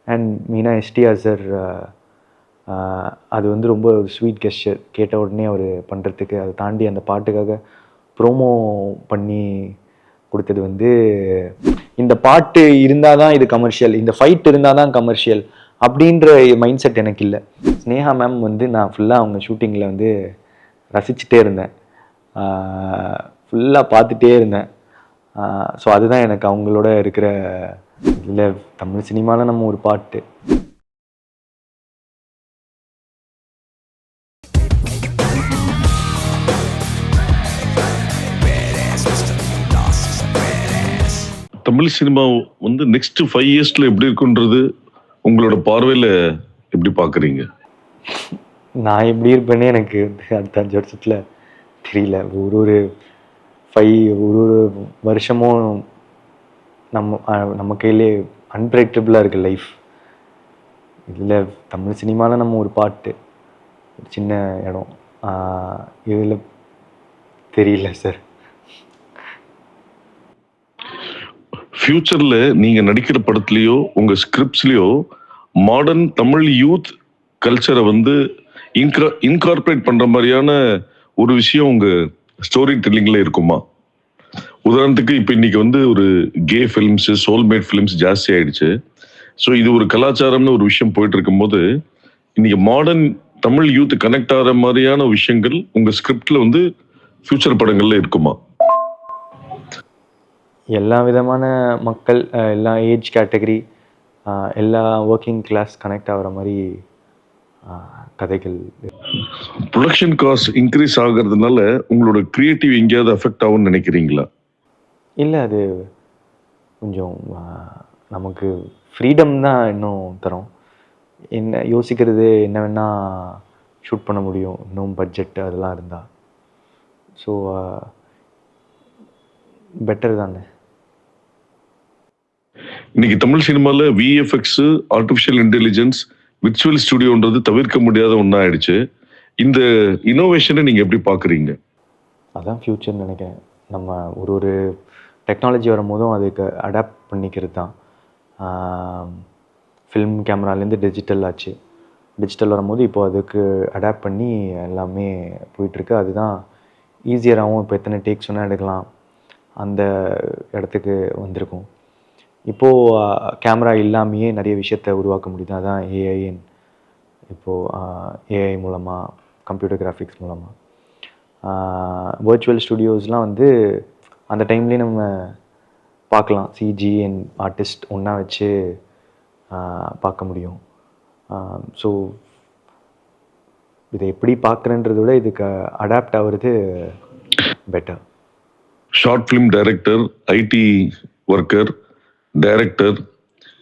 And மெயினாக STR sir அது வந்து ரொம்ப ஒரு ஸ்வீட் கெஸ்டர். கேட்ட உடனே அவர் பண்ணுறதுக்கு, அதை தாண்டி அந்த பாட்டுக்காக ப்ரோமோ பண்ணி கொடுத்தது வந்து, இந்த பாட்டு இருந்தால் தான் இது கமர்ஷியல், இந்த ஃபைட் இருந்தால் தான் கமர்ஷியல் அப்படின்ற மைண்ட் செட் எனக்கு இல்லை. ஸ்னேகா மேம் வந்து நான் ஃபுல்லாக அவங்க ஷூட்டிங்கில் வந்து ரசிச்சுட்டே இருந்தேன், ஃபுல்லாக பார்த்துட்டே இருந்தேன். ஸோ அதுதான் எனக்கு அவங்களோட இருக்கிற இல்லை, தமிழ் சினிமாவில் நம்ம ஒரு பாட்டு. தமிழ் சினிமா வந்து நெக்ஸ்ட் 5 இயர்ஸ்ல எப்படி இருக்குன்றது உங்களோட பார்வையில எப்படி பாக்குறீங்க? நான் எப்படி இருப்பேன்னு எனக்கு அடுத்த 5 வருஷத்துல தெரியல. ஒரு 5 வருஷமும் நம்ம கையிலே அன்பிரடிக்டபிளாக இருக்குது லைஃப். இதில் தமிழ் சினிமாவில் நம்ம ஒரு பாட்டு, ஒரு சின்ன இடம், இதில் தெரியல சார். ஃபியூச்சர்ல நீங்க நடிக்கிற படத்துலயோ உங்க ஸ்கிரிப்ட்ஸ்லயோ மாடர்ன் தமிழ் யூத் கல்ச்சரை வந்து இன்கார்பரேட் பண்ற மாதிரியான ஒரு விஷயம் உங்க ஸ்டோரி டெல்லிங்ல இருக்குமா? உதாரணத்துக்கு இப்ப இன்னைக்கு வந்து ஒரு கே ஃபிலிம்ஸ், சோல்மேட் ஃபிலிம்ஸ் ஜாஸ்தி ஆயிடுச்சு. ஸோ இது ஒரு கலாச்சாரம்னு ஒரு விஷயம் போயிட்டு இருக்கும்போது, இன்னைக்கு மாடர்ன் தமிழ் யூத் கனெக்ட் ஆகிற மாதிரியான விஷயங்கள் உங்க ஸ்கிரிப்ட்ல வந்து ஃபியூச்சர் படங்கள்ல இருக்குமா? எல்லா விதமான மக்கள், எல்லா ஏஜ் கேட்டகரி, எல்லா ஒர்க்கிங் கிளாஸ் கனெக்ட் ஆகிற மாதிரி கதைகள். ப்ரொடக்ஷன் காஸ்ட் இன்க்ரீஸ் ஆகிறதுனால உங்களோட கிரியேட்டிவ் எங்கேயாவது அஃபெக்ட் ஆகும்னு நினைக்கிறீங்களா? இல்லை, அது கொஞ்சம் நமக்கு ஃப்ரீடம் தான் இன்னும் தரும். என்ன யோசிக்கிறது, என்ன வேணால் ஷூட் பண்ண முடியும், இன்னும் பட்ஜெட் அதெல்லாம் இருந்தால். ஸோ பெட்டர் தானே. இன்னைக்கு தமிழ் சினிமாவில் விஎஃப்எக்ஸ், ஆர்டிஃபிஷியல் இன்டெலிஜென்ஸ், விர்ச்சுவல் ஸ்டுடியோன்றது தவிர்க்க முடியாத ஒன்றா ஆயிடுச்சு. இந்த இனோவேஷனை நீங்கள் எப்படி பார்க்குறீங்க? அதான் ஃப்யூச்சர்னு நினைக்கிறேன். நம்ம ஒரு டெக்னாலஜி வரும்போதும் அதுக்கு அடாப்ட் பண்ணிக்கிறது தான். ஃபில்ம் கேமராலேருந்து டிஜிட்டல் ஆச்சு. டிஜிட்டல் வரும்போது இப்போது அதுக்கு அடாப்ட் பண்ணி எல்லாமே போயிட்டுருக்கு. அதுதான் ஈஸியராகவும், இப்போ எத்தனை டேக்ஸ் வேணால் எடுக்கலாம் அந்த இடத்துக்கு வந்திருக்கும். இப்போது கேமரா இல்லாமையே நிறைய விஷயத்தை உருவாக்க முடியுது. அதான் ஏஐஎன். இப்போது ஏஐ மூலமாக, கம்ப்யூட்டர் கிராஃபிக்ஸ் மூலமாக, வர்ச்சுவல் ஸ்டுடியோஸ்லாம் வந்து அந்த டைம்லேயே நம்ம பார்க்கலாம். சிஜி அண்ட் ஆர்டிஸ்ட் ஒன்றா வச்சு பார்க்க முடியும். ஸோ இதை எப்படி பார்க்குறேன்றத விட இதுக்கு அடாப்ட் ஆகிறது better. Short film director, IT worker, director,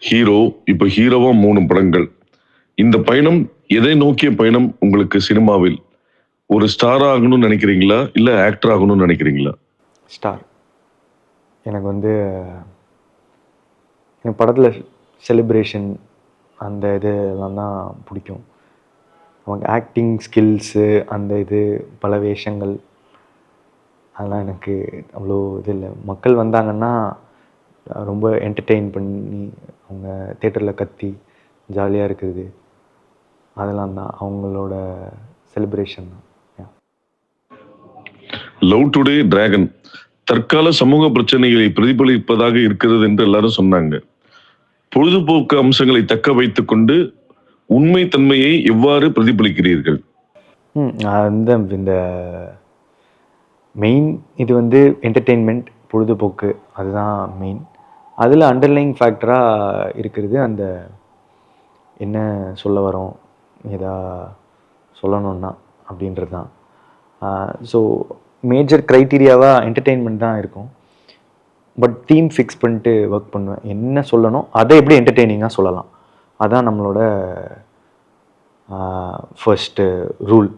hero, இப்போ ஹீரோவா 3 படங்கள். இந்த பயணம் எதை நோக்கிய பயணம் உங்களுக்கு? சினிமாவில் ஒரு ஸ்டார் ஆகணும்னு நினைக்கிறீங்களா, இல்லை ஆக்டர் ஆகணும்னு நினைக்கிறீங்களா? ஸ்டார். எனக்கு வந்து என் படத்தில் செலிப்ரேஷன் அந்த இதெல்லாம் தான் பிடிக்கும். அவங்க ஆக்டிங் ஸ்கில்ஸு, அந்த இது பல வேஷங்கள், அதெல்லாம் எனக்கு அவ்வளோ இது இல்லை. மக்கள் வந்தாங்கன்னா ரொம்ப என்டர்டெயின் பண்ணி அவங்க தேட்டரில் கத்தி ஜாலியாக இருக்கிறது, அதெல்லாம் தான் அவங்களோட செலிப்ரேஷன் தான். லவ் டுடே டிராகன் தற்கால சமூக பிரச்சனைகளை பிரதிபலிப்பதாக இருக்கிறது என்று எல்லாரும் சொன்னாங்க. பொழுதுபோக்கு அம்சங்களை தக்க வைத்துக் கொண்டு உண்மை தன்மையை எவ்வாறு பிரதிபலிக்கிறீர்கள்? அந்த இந்த மெயின் இது வந்து என்டர்டெயின்மெண்ட், பொழுதுபோக்கு, அதுதான் மெயின். அதில் அண்டர்லைங் ஃபேக்டராக இருக்கிறது அந்த என்ன சொல்ல வரோம், ஏதா சொல்லணுன்னா அப்படின்றது தான். ஸோ மேஜர் க்ரைட்டீரியாவாக என்டர்டெயின்மெண்ட் தான் இருக்கும். பட் தீம் ஃபிக்ஸ் பண்ணிட்டு ஒர்க் பண்ணுவேன். என்ன சொல்லணும், அதை எப்படி என்டர்டெய்னிங்காக சொல்லலாம், அதான் நம்மளோட ஃபர்ஸ்ட்டு ரூல்.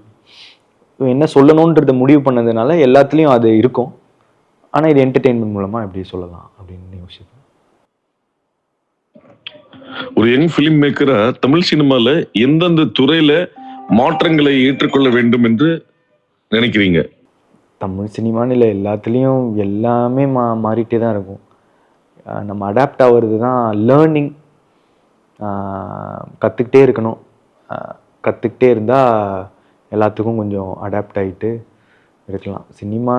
என்ன சொல்லணுன்றதை முடிவு பண்ணதுனால எல்லாத்துலேயும் அது இருக்கும். ஆனால் இது என்டர்டெயின்மெண்ட் மூலமாக எப்படி சொல்லலாம் அப்படின்னு யோசிப்பேன். ஒரு யங் ஃபிலிம் மேக்கரா தமிழ் சினிமாவில் எந்தெந்த துறையில் மாற்றங்களை ஏற்றுக்கொள்ள வேண்டும் என்று நினைக்கிறீங்க? தமிழ் சினிமான்னு இல்லை, எல்லாத்துலேயும் எல்லாமே மாறிட்டே தான் இருக்கும். நம்ம அடாப்ட் ஆகிறது தான் லேர்னிங். கற்றுக்கிட்டே இருக்கணும். கற்றுக்கிட்டே இருந்தால் எல்லாத்துக்கும் கொஞ்சம் அடாப்ட் ஆகிட்டு இருக்கலாம். சினிமா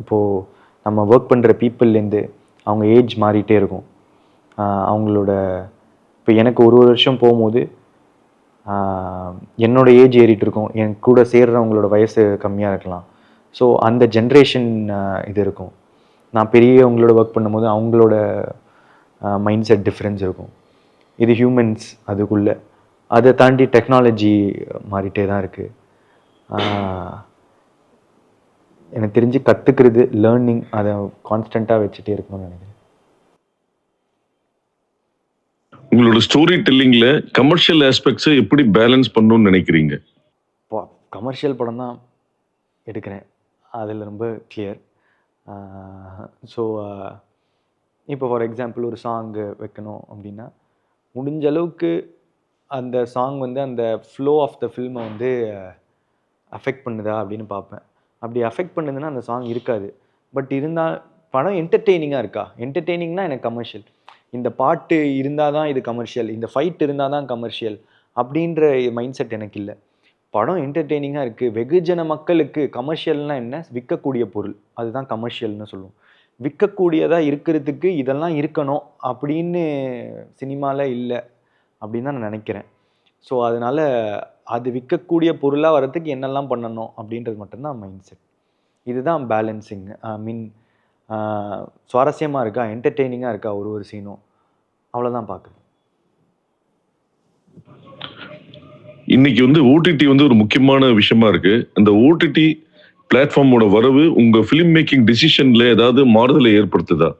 இப்போது நம்ம ஒர்க் பண்ணுற பீப்புள்லேருந்து அவங்க ஏஜ் மாறிட்டே இருக்கும். அவங்களோட இப்போ எனக்கு ஒரு வருஷம் போகும்போது என்னோட ஏஜ் ஏறிட்டு இருக்கும், என் கூட சேர்றவங்களோட வயசு கம்மியாக இருக்கலாம். ஸோ அந்த ஜென்ரேஷன் இது இருக்கும். நான் பெரியவங்களோட ஒர்க் பண்ணும்போது அவங்களோட மைண்ட் செட் டிஃப்ரென்ஸ் இருக்கும். இது ஹியூமன்ஸ் அதுக்குள்ளே. அதை தாண்டி டெக்னாலஜி மாறிட்டே தான் இருக்குது. எனக்கு தெரிஞ்சு கற்றுக்கிறது, லேர்னிங், அதை கான்ஸ்டண்ட்டாக வச்சுட்டே இருக்கணும்னு நினைக்கிறேன். உங்களோட ஸ்டோரி டெல்லிங்ல கமர்ஷியல் ஆஸ்பெக்ட்ஸை எப்படி பேலன்ஸ் பண்ணணும்னு நினைக்கிறீங்க? இப்போ கமர்ஷியல் படம் தான் எடுக்கிறேன், அதில் ரொம்ப கிளியர். ஸோ இப்போ ஃபார் எக்ஸாம்பிள் ஒரு சாங்கு வைக்கணும் அப்படின்னா முடிஞ்ச அளவுக்கு அந்த சாங் வந்து அந்த ஃப்ளோ ஆஃப் த ஃபில்மை வந்து அஃபெக்ட் பண்ணுதா அப்படின்னு பார்ப்பேன். அப்படி அஃபெக்ட் பண்ணுதுன்னா அந்த சாங் இருக்காது. பட் இருந்தால் படம் என்டர்டெய்னிங்காக இருக்கா? என்டர்டெய்னிங்னா எனக்கு கமர்ஷியல். இந்த பாட்டு இருந்தால் தான் இது கமர்ஷியல், இந்த ஃபைட் இருந்தால் தான் கமர்ஷியல் அப்படின்ற மைண்ட் செட் எனக்கு இல்லை. படம் என்டர்டெய்னிங்காக இருக்குது, வெகுஜன மக்களுக்கு. கமர்ஷியல்னால் என்ன? விற்கக்கூடிய பொருள், அதுதான் கமர்ஷியல்னு சொல்லுவோம். விற்கக்கூடியதாக இருக்கிறதுக்கு இதெல்லாம் இருக்கணும் அப்படின்னு சினிமாவில் இல்லை அப்படின்னு தான் நான் நினைக்கிறேன். ஸோ அதனால் அது விற்கக்கூடிய பொருளாக வர்றதுக்கு என்னெல்லாம் பண்ணணும் அப்படின்றது மட்டும்தான் மைண்ட் செட். இதுதான் பேலன்சிங். சுவாரஸ்யமாக இருக்கா, என்டர்டெய்னிங்காக இருக்கா ஒரு சீனும், அவ்வளோதான் பார்க்குறேன். இன்னைக்கு வந்து ஓடிடி வந்து ஒரு முக்கியமான விஷயமா இருக்கு. இந்த ஓடிடி பிளாட்ஃபார்மோட வரவு உங்க ஃபிலிம் மேக்கிங் டிசிஷன்ல ஏதாவது மாறுதலை ஏற்படுத்துதா?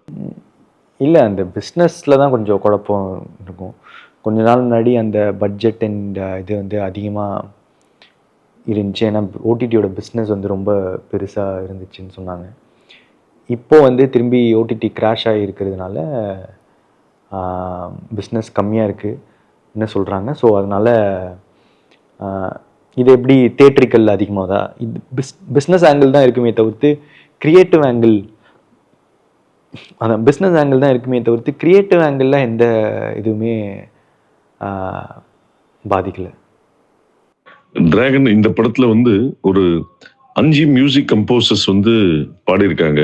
இல்லை, அந்த பிஸ்னஸில் தான் கொஞ்சம் குழப்பம் இருக்கும். கொஞ்ச நாள் முன்னாடி அந்த பட்ஜெட் அண்ட் இது வந்து அதிகமாக இருந்துச்சு. ஏன்னா ஓடிடியோட பிஸ்னஸ் வந்து ரொம்ப பெருசாக இருந்துச்சுன்னு சொன்னாங்க. இப்போது வந்து திரும்பி ஓடிடி கிராஷ் ஆகி இருக்கிறதுனால பிஸ்னஸ் கம்மியாக இருக்குன்னு சொல்கிறாங்க. ஸோ அதனால் இது எப்படி தேட்ரிக்கல் அதிகமாகுதா? இது பிஸ்னஸ் ஆங்கிள் தான் இருக்குமே தவிர்த்து க்ரியேட்டிவ் ஆங்கிள், அதான் பிஸ்னஸ் ஆங்கிள் தான் இருக்குமே தவிர்த்து க்ரியேட்டிவ் ஆங்கிளில் எந்த இதுவுமே பாதிக்கலை. டிராகன் இந்த படத்தில் வந்து ஒரு 5 மியூசிக் கம்போசர்ஸ் வந்து பாடியிருக்காங்க.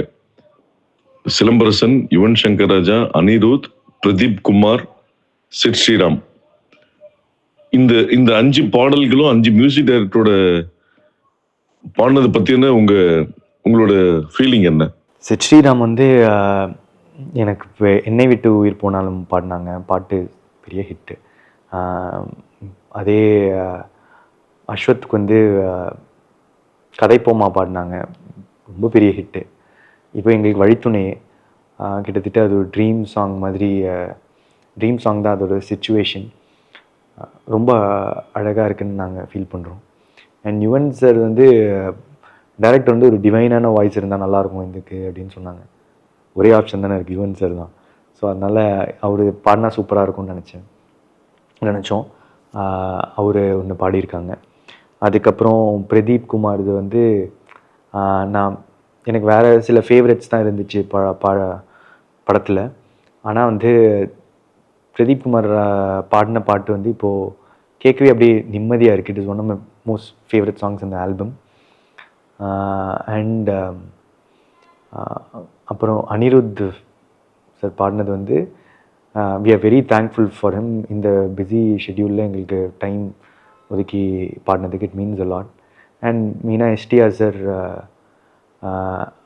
சிலம்பரசன், யுவன் சங்கர் ராஜா, அனிருத், பிரதீப் குமார், சிட் ஸ்ரீராம். இந்த 5 பாடல்களும் 5 மியூசிக் டைரக்டரோட பாடினது பத்தின உங்களோட ஃபீலிங் என்ன? சிட் ஸ்ரீராம் வந்து எனக்கு என்னை விட்டு உயிர் போனாலும் பாடினாங்க, பாட்டு பெரிய ஹிட்டு. அதே அஸ்வத்துக்கு வந்து கதைப்போமா பாடினாங்க, ரொம்ப பெரிய ஹிட்டு. இப்போ எங்களுக்கு வழித்துணை கிட்டத்தட்ட அது ஒரு ட்ரீம் சாங் மாதிரி. ட்ரீம் சாங் தான் அதோட சிச்சுவேஷன். ரொம்ப அழகாக இருக்குதுன்னு நாங்கள் ஃபீல் பண்ணுறோம். அண்ட் யுவன் சார் வந்து டைரக்டர் வந்து ஒரு டிவைனான வாய்ஸ் இருந்தால் நல்லாயிருக்கும் இதுக்கு அப்படின்னு சொன்னாங்க. ஒரே ஆப்ஷன் தானே இருக்குது, யுவன் சார் தான். ஸோ அதனால் அவர் பாடினா சூப்பராக இருக்கும்னு நினச்சோம். அவர் ஒன்று பாடியிருக்காங்க. அதுக்கப்புறம் பிரதீப் குமார் இது வந்து எனக்கு வேறு சில ஃபேவரட்ஸ் தான் இருந்துச்சு படத்தில். ஆனால் வந்து பிரதீப் குமார் பாடின பாட்டு வந்து இப்போது கேட்கவே அப்படியே நிம்மதியாக இருக்குது. It is one of my most favourite songs இந்த ஆல்பம். அண்ட் அப்புறம் அனிருத் சார் பாடினது வந்து we are very thankful for him. இந்த பிஸி ஷெட்யூலில் எங்களுக்கு டைம் ஒதுக்கி பாடினதுக்கு it means a lot. And மெயினாக எஸ்டிஆர் சார்,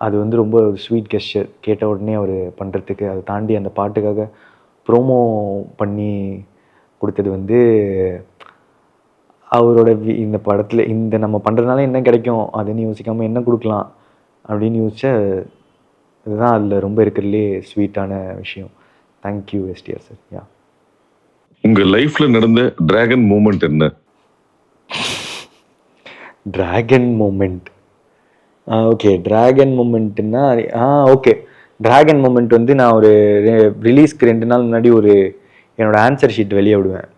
அது வந்து ரொம்ப ஒரு ஸ்வீட் கெஸ்டர். கேட்ட உடனே அவர் பண்ணுறதுக்கு, அதை தாண்டி அந்த பாட்டுக்காக ப்ரோமோ பண்ணி கொடுத்தது வந்து அவரோட இந்த படத்தில் இந்த நம்ம பண்ணுறதுனால என்ன கிடைக்கும் அதுன்னு யோசிக்காமல் என்ன கொடுக்கலாம் அப்படின்னு யோசிச்சா இதுதான் அதில் ரொம்ப இருக்கிறதுலே ஸ்வீட்டான விஷயம். Thank you STR sir. யா, உங்கள் லைஃப்பில் நடந்த டிராகன் மூமெண்ட் என்ன? Dragon moment, okay. டிராகன் மூமெண்ட்னா ஓகே, டிராகன் மூமெண்ட் வந்து நான் ஒரு ரிலீஸ்க்கு 2 நாள் முன்னாடி என்னோடய ஆன்சர் ஷீட் வெளியே விடுவேன்.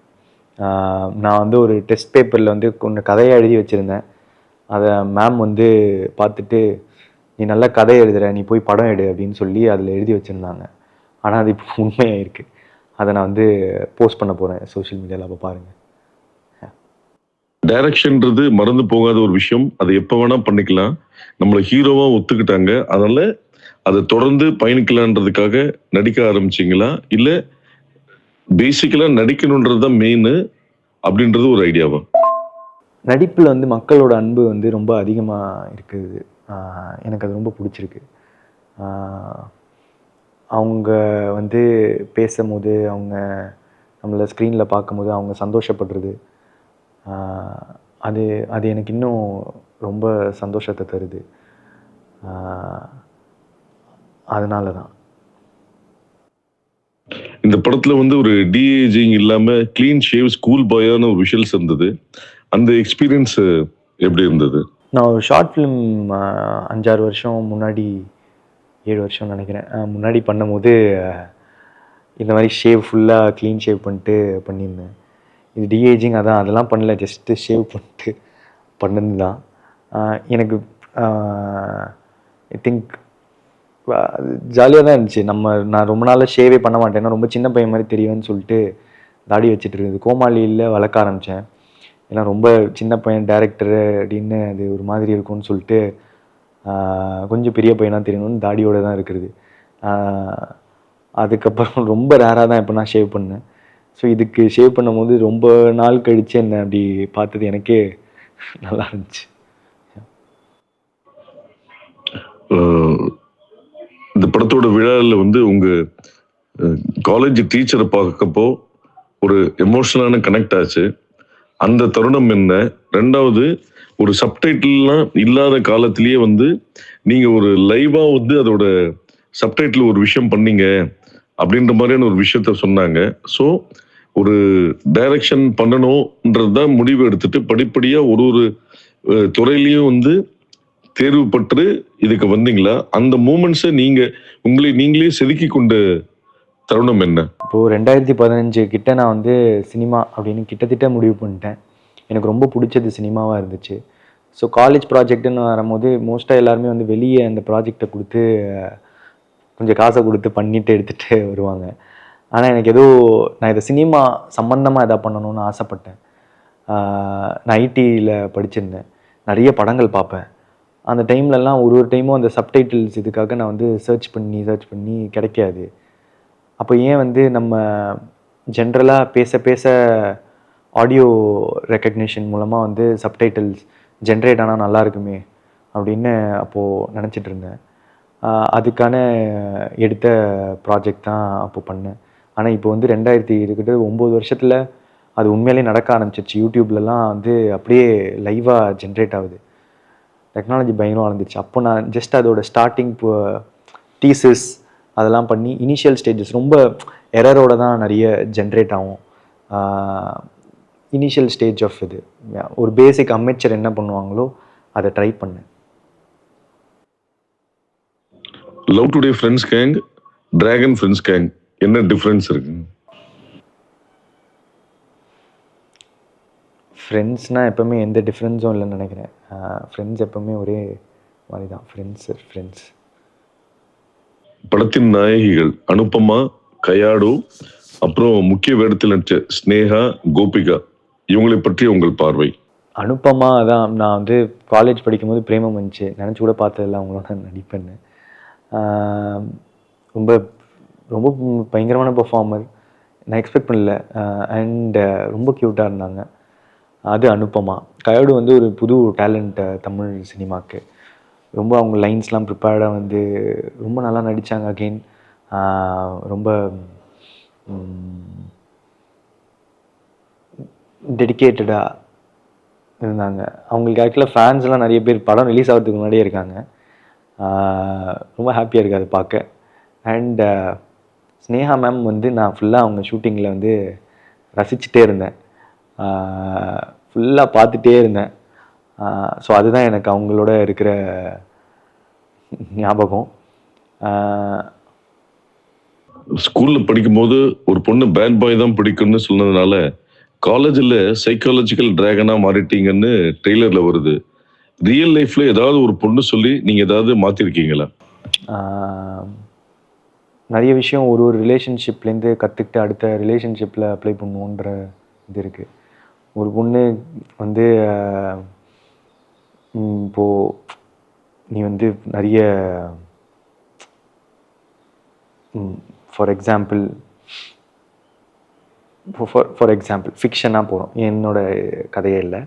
நான் வந்து ஒரு டெஸ்ட் பேப்பரில் வந்து கொஞ்சம் கதையை எழுதி வச்சுருந்தேன். அதை மேம் வந்து பார்த்துட்டு, நீ நல்லா கதை எழுதுகிற, நீ போய் படம் எடு அப்படின்னு சொல்லி அதில் எழுதி வச்சுருந்தாங்க. ஆனால் அது இப்போ உண்மையாக இருக்குது. அதை நான் வந்து போஸ்ட் பண்ண போகிறேன் சோஷியல் மீடியாவில். அப்போ பாருங்கள். டைரக்ஷன்ன்றது மறந்து போகாத ஒரு விஷயம். அதை எப்ப வேணா பண்ணிக்கலாம். நம்மள ஹீரோவா ஒத்துக்கிட்டாங்க. அதனால அதை தொடர்ந்து பயணிக்கலான்றதுக்காக நடிக்க ஆரம்பிச்சீங்களா? இல்ல பேசிக்கலா நடிக்கணுன்றது தான் மெயின் அப்படின்றது ஒரு ஐடியாவா? நடிப்பில் வந்து மக்களோட அன்பு வந்து ரொம்ப அதிகமாக இருக்குது. எனக்கு அது ரொம்ப பிடிச்சிருக்கு. அவங்க வந்து பேசும்போது, அவங்க நம்மளை ஸ்க்ரீனில் பார்க்கும்போது அவங்க சந்தோஷப்படுறது, அது அது எனக்கு இன்னும் ரொம்ப சந்தோஷத்தை தருது. அதனால தான். இந்த படத்துல வந்து ஒரு டிஏஜிங் இல்லாம கிளீன் ஷேவ் ஸ்கூல் பாயான ஒரு விஷுவல்ஸ் இருந்தது. அந்த எக்ஸ்பீரியன்ஸ் எப்படி இருந்தது? நான் ஒரு ஷார்ட் ஃபிலிம் 5-6 வருஷம் முன்னாடி, 7 வருஷம் நினைக்கிறேன், முன்னாடி பண்ணும்போது இந்த மாதிரி ஷேவ் ஃபுல்லாக க்ளீன் ஷேவ் பண்ணிட்டு பண்ணியிருந்தேன். இது டிஏஜிங் அதெல்லாம் பண்ணல, ஜஸ்ட்டு ஷேவ் பண்ணிட்டு பண்ணது தான். எனக்கு ஐ திங்க் ஜாலியாக தான் இருந்துச்சு. நான் ரொம்ப நாளாக ஷேவே பண்ண மாட்டேன், ரொம்ப சின்ன பையன் மாதிரி தெரியும்னு சொல்லிட்டு தாடி வச்சுட்டு இருக்குது. கோமாளியில் வளர்க்க ஆரம்பித்தேன். ஏன்னா ரொம்ப சின்ன பையன் டேரக்டரு அப்படின்னு அது ஒரு மாதிரி இருக்கும்னு சொல்லிட்டு கொஞ்சம் பெரிய பையனாக தெரியணும்னு தாடியோடு தான் இருக்கிறது. அதுக்கப்புறம் ரொம்ப ரேராக தான் இப்போ நான் ஷேவ் பண்ணேன். ஸோ இதுக்கு ஷேவ் பண்ணும்போது ரொம்ப நாள் கழித்து என்னை அப்படி பார்த்தது எனக்கே நல்லா இருந்துச்சு. இந்த படத்தோட விழாவில் வந்து உங்க காலேஜ் டீச்சரை பார்க்கப்போ ஒரு எமோஷனலான கனெக்ட் ஆச்சு. அந்த தருணம் என்ன? ரெண்டாவது, ஒரு சப்டைட்டில்லாம் இல்லாத காலத்திலேயே வந்து நீங்க ஒரு லைவா வந்து அதோட சப்டைட்டில் ஒரு விஷயம் பண்ணீங்க அப்படின்ற மாதிரியான ஒரு விஷயத்த சொன்னாங்க. ஸோ ஒரு டைரக்ஷன் பண்ணணும்ன்றதுதான் முடிவு எடுத்துட்டு படிப்படியா ஒரு துறையிலையும் வந்து தேர்வு பெற்று இதுக்கு வந்தீங்களா? அந்த மூமெண்ட்ஸை நீங்களே செதுக்கி கொண்ட தருணம் என்ன? இப்போது 2015 கிட்ட நான் வந்து சினிமா அப்படின்னு கிட்டத்தட்ட முடிவு பண்ணிட்டேன். எனக்கு ரொம்ப பிடிச்சது சினிமாவாக இருந்துச்சு. ஸோ காலேஜ் ப்ராஜெக்ட்டுன்னு வரும்போது மோஸ்ட்டாக எல்லாருமே வந்து வெளியே அந்த ப்ராஜெக்டை கொடுத்து கொஞ்சம் காசை கொடுத்து பண்ணிட்டு எடுத்துகிட்டு வருவாங்க. ஆனால் எனக்கு நான் இதை சினிமா சம்மந்தமாக எதாவது பண்ணணும்னு ஆசைப்பட்டேன். நான் ஐடியில் படிச்சிருந்தேன், நிறைய படங்கள் பார்ப்பேன். அந்த டைம்லலாம் ஒரு டைமும் அந்த சப்டைட்டில்ஸ் இதுக்காக நான் வந்து சர்ச் பண்ணி கிடைக்காது. அப்போ ஏன் வந்து நம்ம ஜென்ரலாக பேச ஆடியோ ரெக்கக்னிஷன் மூலமாக வந்து சப்டைட்டில்ஸ் ஜென்ரேட் ஆனால் நல்லா இருக்குமே அப்படின்னு அப்போது நினச்சிட்டு இருந்தேன். அதுக்கான எடுத்த ப்ராஜெக்ட் தான் அப்போ பண்ணேன். ஆனால் இப்போ வந்து 2009 வருஷத்தில் அது உண்மையிலே நடக்க ஆரம்பிச்சிருச்சு. யூடியூப்லலாம் வந்து அப்படியே லைவாக ஜென்ரேட் ஆகுது. டெக்னாலஜி பயங்கரம் வளர்ந்துச்சு. அப்போ நான் ஜஸ்ட் அதோட ஸ்டார்டிங் டீசஸ் அதெல்லாம் பண்ணி இனிஷியல் ஸ்டேஜஸ் ரொம்ப எரரோட தான் நிறைய ஜென்ரேட் ஆகும். இனிஷியல் ஸ்டேஜ் ஆஃப் இது ஒரு பேசிக் அமெச்சர் என்ன பண்ணுவாங்களோ அதை ட்ரை பண்ணேன். Love today friends gang, dragon friends gang என்ன டிஃப்ரென்ஸ் இருக்கு? ஃப்ரெண்ட்ஸ்னால் எப்போவுமே எந்த டிஃப்ரென்ஸும் இல்லைன்னு நினைக்கிறேன். ஃப்ரெண்ட்ஸ் எப்போவுமே ஒரே மாதிரி தான். ஃப்ரெண்ட்ஸ். படத்தின் நாயகிகள் அனுபமா, கயாடு, அப்புறம் முக்கிய வேடத்தில் நடிச்ச ஸ்னேகா, கோபிகா, இவங்களை பற்றி உங்கள் பார்வை? அனுபமா தான். நான் வந்து காலேஜ் படிக்கும்போது பிரேமம் வந்துச்சு, நினச்சி கூட பார்த்ததில்ல அவங்களோட நடிப்பேன்னு. ரொம்ப ரொம்ப பயங்கரமான பெர்ஃபார்மர், நான் எக்ஸ்பெக்ட் பண்ணல. அண்ட் ரொம்ப க்யூட்டாக இருந்தாங்க. அது அனுபமா. கயாடு வந்து ஒரு புது டேலண்ட் தமிழ் சினிமாவுக்கு. ரொம்ப அவங்க லைன்ஸ்லாம் ப்ரிப்பேர்டாக வந்து ரொம்ப நல்லா நடித்தாங்க. அகெயின் ரொம்ப டெடிக்கேட்டடாக இருந்தாங்க. அவங்களுக்கு ஆக்சுவலாக ஃபேன்ஸ்லாம் நிறைய பேர் படம் ரிலீஸ் ஆகிறதுக்கு முன்னாடியே இருக்காங்க. ரொம்ப ஹாப்பியாக இருக்குது அதை பார்க்க. அண்ட் ஸ்னேகா மேம் வந்து நான் ஃபுல்லாக அவங்க ஷூட்டிங்கில் வந்து ரசிச்சுட்டே இருந்தேன், ஃபுல்லாக பார்த்துட்டே இருந்தேன். ஸோ அதுதான் எனக்கு அவங்களோட இருக்கிற ஞாபகம். ஸ்கூலில் படிக்கும்போது ஒரு பொண்ணு பேட் பாய் தான் பிடிக்கும்னு சொன்னதுனால காலேஜில் சைக்காலஜிக்கல் டிராகனாக மாறிட்டீங்கன்னு ட்ரெய்லரில் வருது. ரியல் லைஃப்பில் ஏதாவது ஒரு பொண்ணு சொல்லி நீங்கள் ஏதாவது மாற்றிருக்கீங்களா? நிறைய விஷயம் ஒரு ஒரு ரிலேஷன்ஷிப்லேருந்து கற்றுக்கிட்டு அடுத்த ரிலேஷன்ஷிப்பில் அப்ளை பண்ணுவோன்ற இது இருக்குது. ஒரு பொண்ணு வந்து இப்போது நீ வந்து நிறைய ஃபார் எக்ஸாம்பிள் ஃபிக்ஷனாக போகிறோம், என்னோட கதையே இல்லை.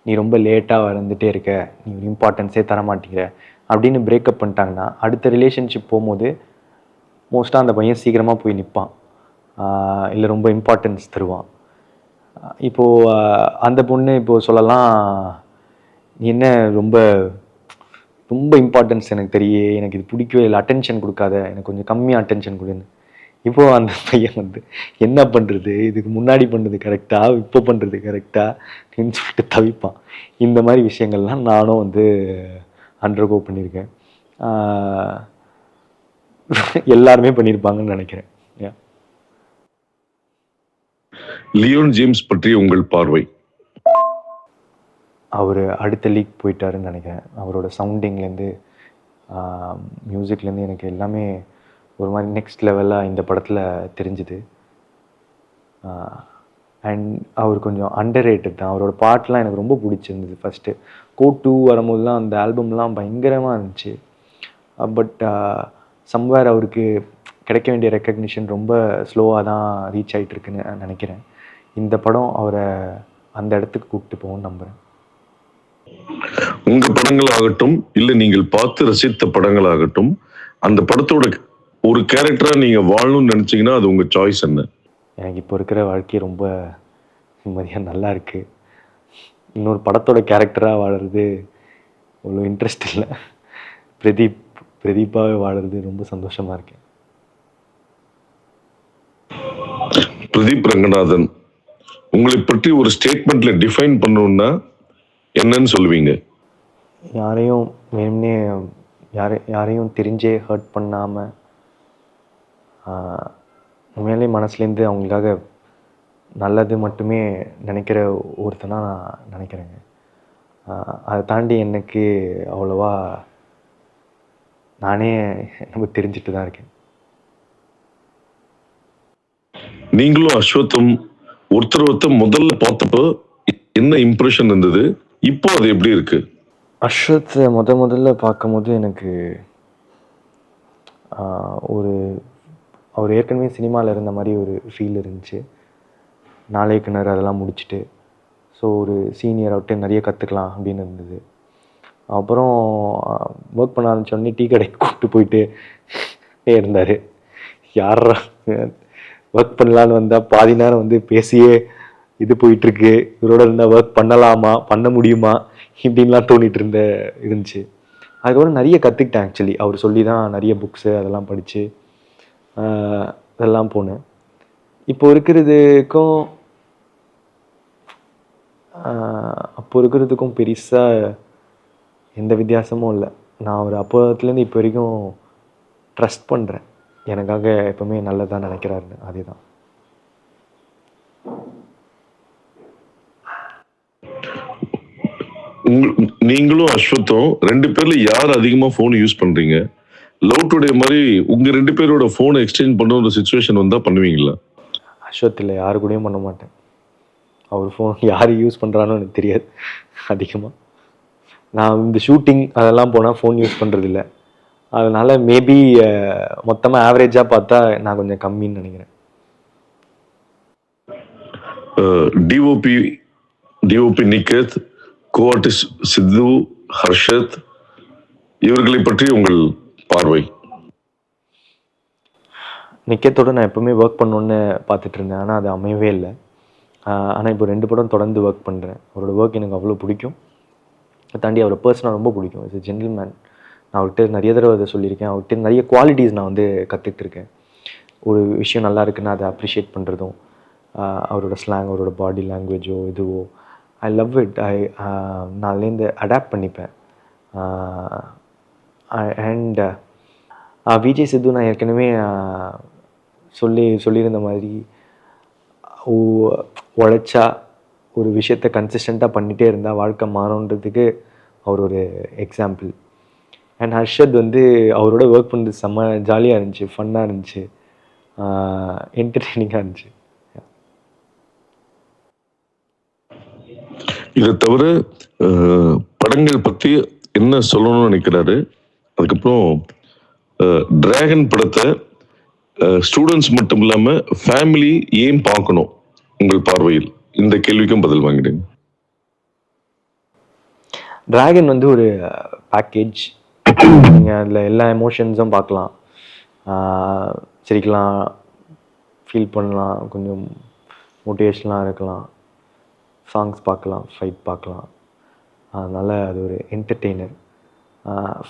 நீ ரொம்ப லேட்டாக வந்துட்டே இருக்க, நீ ஒரு இம்பார்ட்டன்ஸே தர மாட்டேங்கிற அப்படின்னு பிரேக்கப் பண்ணிட்டாங்கன்னா அடுத்த ரிலேஷன்ஷிப் போகும்போது மோஸ்ட்டாக அந்த பையன் சீக்கிரமாக போய் நிற்பான், இல்லை ரொம்ப இம்பார்ட்டன்ஸ் தருவான். இப்போது அந்த பொண்ணு இப்போது சொல்லலாம், நீ என்ன ரொம்ப ரொம்ப இம்பார்ட்டன்ஸ் எனக்கு தெரியும், எனக்கு இது பிடிக்கவே இல்லை, அட்டென்ஷன் கொடுக்காத, எனக்கு கொஞ்சம் கம்மியாக அட்டென்ஷன் கொடுன்னு. இப்போது அந்த பையன் வந்து என்ன பண்ணுறது, இதுக்கு முன்னாடி பண்ணுறது கரெக்டாக இப்போ பண்ணுறது கரெக்டாக அப்படின்னு சொல்லிட்டு தவிப்பான். இந்த மாதிரி விஷயங்கள்லாம் நானும் வந்து அண்டர்கோ பண்ணியிருக்கேன். எல்லாருமே பண்ணியிருப்பாங்கன்னு நினைக்கிறேன். லியோன் ஜேம்ஸ் பற்றி உங்கள் பார்வை? அவர் அடுத்த லீக் போயிட்டாருன்னு நினைக்கிறேன். அவரோட சவுண்டிங்லேருந்து மியூசிக்லேருந்து எனக்கு எல்லாமே ஒரு மாதிரி நெக்ஸ்ட் லெவலாக இந்த படத்தில் தெரிஞ்சுது. அண்ட் அவர் கொஞ்சம் அண்டர் ரேட்டட் தான். அவரோட பாட்டெலாம் எனக்கு ரொம்ப பிடிச்சிருந்தது. ஃபஸ்ட்டு கோட் 2 வரும்போதுலாம் அந்த ஆல்பம்லாம் பயங்கரமாக இருந்துச்சு. பட் சம்வேர் அவருக்கு கிடைக்க வேண்டிய ரெக்கக்னிஷன் ரொம்ப ஸ்லோவாக தான் ரீச் ஆகிட்டுருக்குன்னு நினைக்கிறேன். இந்த படம் அவரை அந்த இடத்துக்கு கூப்பிட்டு போகும்னு நம்புகிறேன். உங்கள் படங்கள் ஆகட்டும், இல்லை நீங்கள் பார்த்து ரசித்த படங்கள் ஆகட்டும், அந்த படத்தோட ஒரு கேரக்டராக நீங்கள் வாழணும்னு நினச்சிங்கன்னா அது உங்கள் சாய்ஸ் என்ன? எனக்கு இப்போ இருக்கிற வாழ்க்கை ரொம்ப நிம்மதியாக நல்லா இருக்குது. இன்னொரு படத்தோட கேரக்டராக வாழறது அவ்வளோ இன்ட்ரெஸ்ட் இல்லை. பிரதீப்பாகவே வாழறது ரொம்ப சந்தோஷமாக இருக்கேன். பிரதீப் ரங்கநாதன், உங்களை பற்றி ஒரு ஸ்டேட்மெண்ட்ல டிஃபைன் பண்ணணும்னா என்னன்னு சொல்லுவீங்க? யாரையும் வேணும்னே யாரையும் தெரிஞ்சே ஹர்ட் பண்ணாமல் உண்மையிலே மனசுலேருந்து அவங்களுக்காக நல்லது மட்டுமே நினைக்கிற ஒருத்தனாக நான் நினைக்கிறேங்க. அதை தாண்டி எனக்கு அவ்வளோவா நானே நம்ம தெரிஞ்சுட்டு தான் இருக்கேன். நீங்களும் அஸ்வத்தும் ஒருத்தர் முதல்ல பார்த்தப்போ என்ன இம்ப்ரெஷன் இருந்தது, இப்போ அது எப்படி இருக்கு? அஸ்வத் முதல்ல பார்க்கும்போது எனக்கு அவர் ஏற்கனவே சினிமாவில் இருந்த மாதிரி ஒரு ஃபீல் இருந்துச்சு. நாளே கிணறு அதெல்லாம் முடிச்சுட்டு ஸோ ஒரு சீனியர் விட்டு நிறைய கற்றுக்கலாம் அப்படின்னு இருந்தது. அப்புறம் ஒர்க் பண்ண ஆரம்பித்தோடனே டீ கடைக்கு கூப்பிட்டு போயிட்டு இருந்தார். யாரா ஒர்க் பண்ணலான்னு வந்தால் பாதி நேரம் வந்து பேசியே இது போயிட்டுருக்கு, இவரோட இருந்தால் ஒர்க் பண்ணலாமா பண்ண முடியுமா இப்படின்லாம் தோணிகிட்டு இருந்துச்சு. அதுக்கப்புறம் நிறைய கற்றுக்கிட்டேன். ஆக்சுவலி அவர் சொல்லி தான் நிறைய புக்ஸு அதெல்லாம் படித்து அதெல்லாம் போனேன். இப்போ இருக்கிறதுக்கும் அப்போ இருக்கிறதுக்கும் பெருசாக எந்த வித்தியாசமும் இல்லை. நான் ஒரு அப்போத்துலேருந்து இப்போ வரைக்கும் ட்ரஸ்ட் பண்ணுறேன், எனக்காக எப்போவுமே நல்லதாக நினைக்கிறாருன்னு. அதே தான். நீங்களும் அஸ்வத்தும் 2 பேர்ல யார் அதிகமாக ஃபோன் யூஸ் பண்ணுறீங்க? லவ் டுடே மாதிரி உங்கள் 2 பேரோட ஃபோனை எக்ஸ்சேஞ்ச் பண்ணுற ஒரு சுச்சுவேஷன் வந்தால் பண்ணுவீங்களா? அஸ்வத் இல்லை, யாரு கூடயும் பண்ண மாட்டேன். அவர் ஃபோன் யார் யூஸ் பண்ணுறான்னு எனக்கு தெரியாது. அதிகமாக நான் இந்த ஷூட்டிங் அதெல்லாம் போனால் ஃபோன் யூஸ் பண்ணுறதில்ல. அதனால் மேபி மொத்தமாக ஆவரேஜாக பார்த்தா நான் கொஞ்சம் கம்மின்னு நினைக்கிறேன். டிஓபி நிக்கத், கோஆர்டிஸ்ட் சித்து, ஹர்ஷத், இவர்களை பற்றி உங்கள் பார்வை? நிக்கத்தோடு நான் எப்போவுமே ஒர்க் பண்ணணுன்னு பார்த்துட்டு இருந்தேன், ஆனால் அது அமையவே இல்லை. ஆனால் இப்போ 2 படம் தொடர்ந்து ஒர்க் பண்ணுறேன். அவரோட ஒர்க் எனக்கு அவ்வளோ பிடிக்கும். அதை தாண்டி அவரோட பர்சனாக ரொம்ப பிடிக்கும். It's gentleman. நான் அவர்கிட்ட நிறைய தடவை அதை சொல்லியிருக்கேன். அவர்கிட்ட நிறைய குவாலிட்டிஸ் நான் வந்து கற்றுட்ருக்கேன். ஒரு விஷயம் நல்லா இருக்குன்னா அதை அப்ரிஷியேட் பண்ணுறதும், அவரோட ஸ்லாங், அவரோட பாடி லாங்குவேஜோ இதுவோ ஐ லவ் இட். நான் அதுலேருந்து அடாப்ட் பண்ணிப்பேன். அண்ட் விஜய் சித்து நான் ஏற்கனவே சொல்லியிருந்த மாதிரி உழைச்சா ஒரு விஷயத்தை கன்சிஸ்டண்ட்டாக பண்ணிகிட்டே இருந்தால் வாழ்க்கை மாறுன்றதுக்கு அவர் ஒரு எக்ஸாம்பிள். அண்ட் ஹர்ஷத் வந்து அவரோட ஒர்க் பண்ணுறது செம்ம ஜாலியாக இருந்துச்சு, ஃபன்னாக இருந்துச்சு, என்டர்டெய்னிங்காக இருந்துச்சு. இதை தவிர படங்கள் பற்றி என்ன சொல்லணும்னு நினைக்கிறாரு? அதுக்கப்புறம் டிராகன் படத்தை ஸ்டூடெண்ட்ஸ் மட்டும் இல்லாம ஃபேமிலி ஏன் பார்க்கணும் உங்கள் பார்வையில்? இந்த கேள்விக்கும் பதில் வாங்கிடுங்க. டிராகன் வந்து ஒரு பேக்கேஜ். நீங்கள் அதில் எல்லா எமோஷன்ஸும் பார்க்கலாம், சிரிக்கலாம், ஃபீல் பண்ணலாம், கொஞ்சம் மோட்டிவேஷனலாக இருக்கலாம், சாங்ஸ் பார்க்கலாம், ஃபைட் பார்க்கலாம். அதனால் அது ஒரு என்டர்டெய்னர்.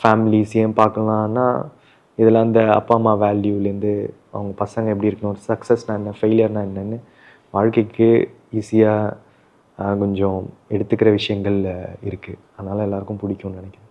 ஃபேமிலிஸ் ஏன் பார்க்கலான்னா, இதில் அந்த அப்பா அம்மா வேல்யூலேருந்து அவங்க பசங்க எப்படி இருக்கணும், சக்ஸஸ்னால் என்ன, ஃபெயிலியர்னால் என்னென்னு வாழ்க்கைக்கு ஈஸியாக கொஞ்சம் எடுத்துக்கிற விஷயங்கள் இருக்குது. அதனால் எல்லாருக்கும் பிடிக்கும்னு நினைக்கிறேன்.